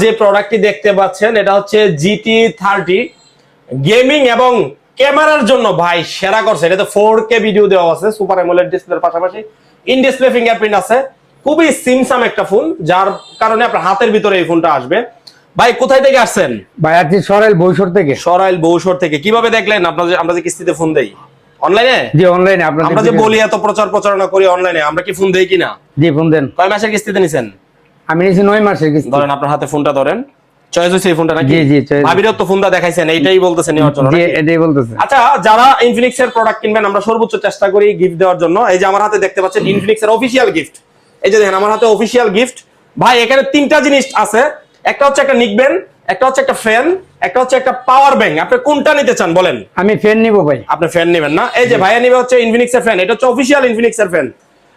যে প্রোডাক্টটি দেখতে পাচ্ছেন এটা হচ্ছে GT30 গেমিং এবং ক্যামেরার জন্য ভাই সেরা করছে। এটা তো 4K ভিডিও দেওয়া আছে, সুপার অ্যামোলেড ডিসপ্লের পাশাপাশি ইন ডিসপ্লে ফিঙ্গারপ্রিন্ট আছে। খুবই সিমসাম একটা ফোন, যার কারণে আপনার হাতের ভিতরে এই ফোনটা আসবে। ভাই কোথায় থেকে আসছেন? ভাই আছি সরাইল বৌসর থেকে। সরাইল বৌসর থেকে। কিভাবে দেখলেন? আমরা যে কিস্তিতে ফোন দেই অনলাইনে? জি অনলাইনে। আমরা যে বলি এত প্রচারণা করি অনলাইনে, আমরা কি ফোন দেই কিনা? জি ফোন দেন। কয় মাসের কিস্তিতে নিছেন? আমি নিছি 9 মাসের কিস্তি। ধরেন আপনার হাতে ফোনটা ধরেন, চয়েস হইছে এই ফোনটা নাকি? জি জি চয়েস। ভাবিরও তো ফোনটা দেখাইছেন, এইটাই বলতেছেন নেওয়ার জন্য জি নাকি? এটাই বলতেছে। আচ্ছা, যারা ইনফিনিক্স এর প্রোডাক্ট কিনবেন আমরা সর্বোচ্চ চেষ্টা করি গিফট দেওয়ার জন্য। এই যে আমার হাতে দেখতে পাচ্ছেন ইনফিনিক্স এর অফিশিয়াল গিফট। এই যে দেখেন আমার হাতে অফিশিয়াল গিফট। ভাই এখানে তিনটা জিনিস আছে, একটা হচ্ছে একটা নিকবেন, একটা হচ্ছে একটা ফ্যান, একটা হচ্ছে একটা পাওয়ার ব্যাংক। আপনি কোনটা নিতে চান বলেন? আমি ফ্যান নিব ভাই। আপনি ফ্যান নেবেন না? এই যে ভাইয়া নিবে হচ্ছে ইনফিনিক্স এর ফ্যান, এটা হচ্ছে অফিশিয়াল ইনফিনিক্স এর ফ্যান।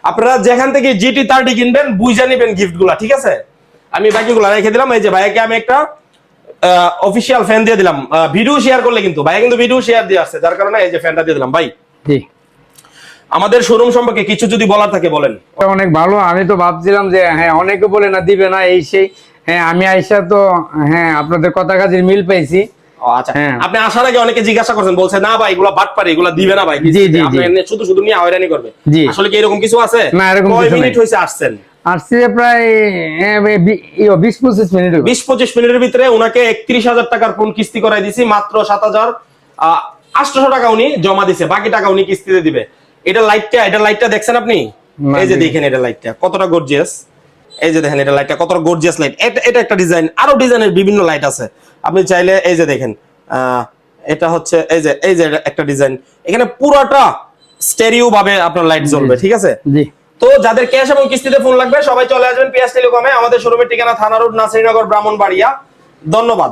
আপনারা যেখান থেকে GT30 কিনবেন বুঝে নেবেন গিফট গুলা, ঠিক আছে? আমি বাকিগুলো রেখে দিলাম। এই যে ভাইয়াকে আমি একটা অফিশিয়াল ফ্যান দিয়ে দিলাম। ভিডিও শেয়ার করলে কিন্তু ভাইয়া কিন্তু ভিডিও শেয়ার দিয়ে আসছে, যার কারণে এই যে ফ্যানটা দিয়ে দিলাম। ভাই জি আমাদের শোরুম সম্পর্কে কিছু যদি বলার থাকে বলেন। অনেক ভালো। আমি তো ভাবছিলাম যে হ্যাঁ অনেকে বলে না দিবে না এই সেই, হ্যাঁ আমি আইসা তো হ্যাঁ আপনাদের কথা কাজের মিল পাইছি। আচ্ছা, হ্যাঁ। আপনি আসার আগে অনেকে জিজ্ঞাসা করছেন, বলছে না ভাই এগুলা বাটপারি, এগুলা দিবে না ভাই। জি, জি, আপনি শুধু শুধু নিয়ে হয়রানি করবে। জি। আসলে কি এরকম কিছু আছে? না, এরকম কয় কিছু মিনিট নাই। হইছে আসছেন? আসছে প্রায় 20-25 মিনিট। 20-25 মিনিটের ভিতরে ওনাকে 31,000 টাকার ফোন কিস্তি করাই দিছি। মাত্র 7,800 টাকা উনি জমা দিছে, বাকি টাকা উনি কিস্তিতে দিবে। এটা লাইটটা দেখছেন আপনি? এই যে দেখেন এটা লাইটটা কতটা গর্জিয়াস। এই যে দেখেন এটা লাইটটা কতটা গর্জিয়াস লাইট। এটা একটা ডিজাইন, আরো ডিজাইনের বিভিন্ন লাইট আছে। আপনি চাইলে এই যে দেখেন এটা হচ্ছে এই যে একটা ডিজাইন। এখানে পুরোটা স্টেরিও ভাবে আপনার লাইট জ্বলবে, ঠিক আছে? জি। তো যাদের ক্যাশ এবং কিস্তিতে ফোন লাগবে সবাই চলে আসবেন পিয়াস টেলিকমে। আমাদের শোরুমের ঠিকানা থানা রোড, নাসিরনগর, ব্রাহ্মণবাড়িয়া। ধন্যবাদ।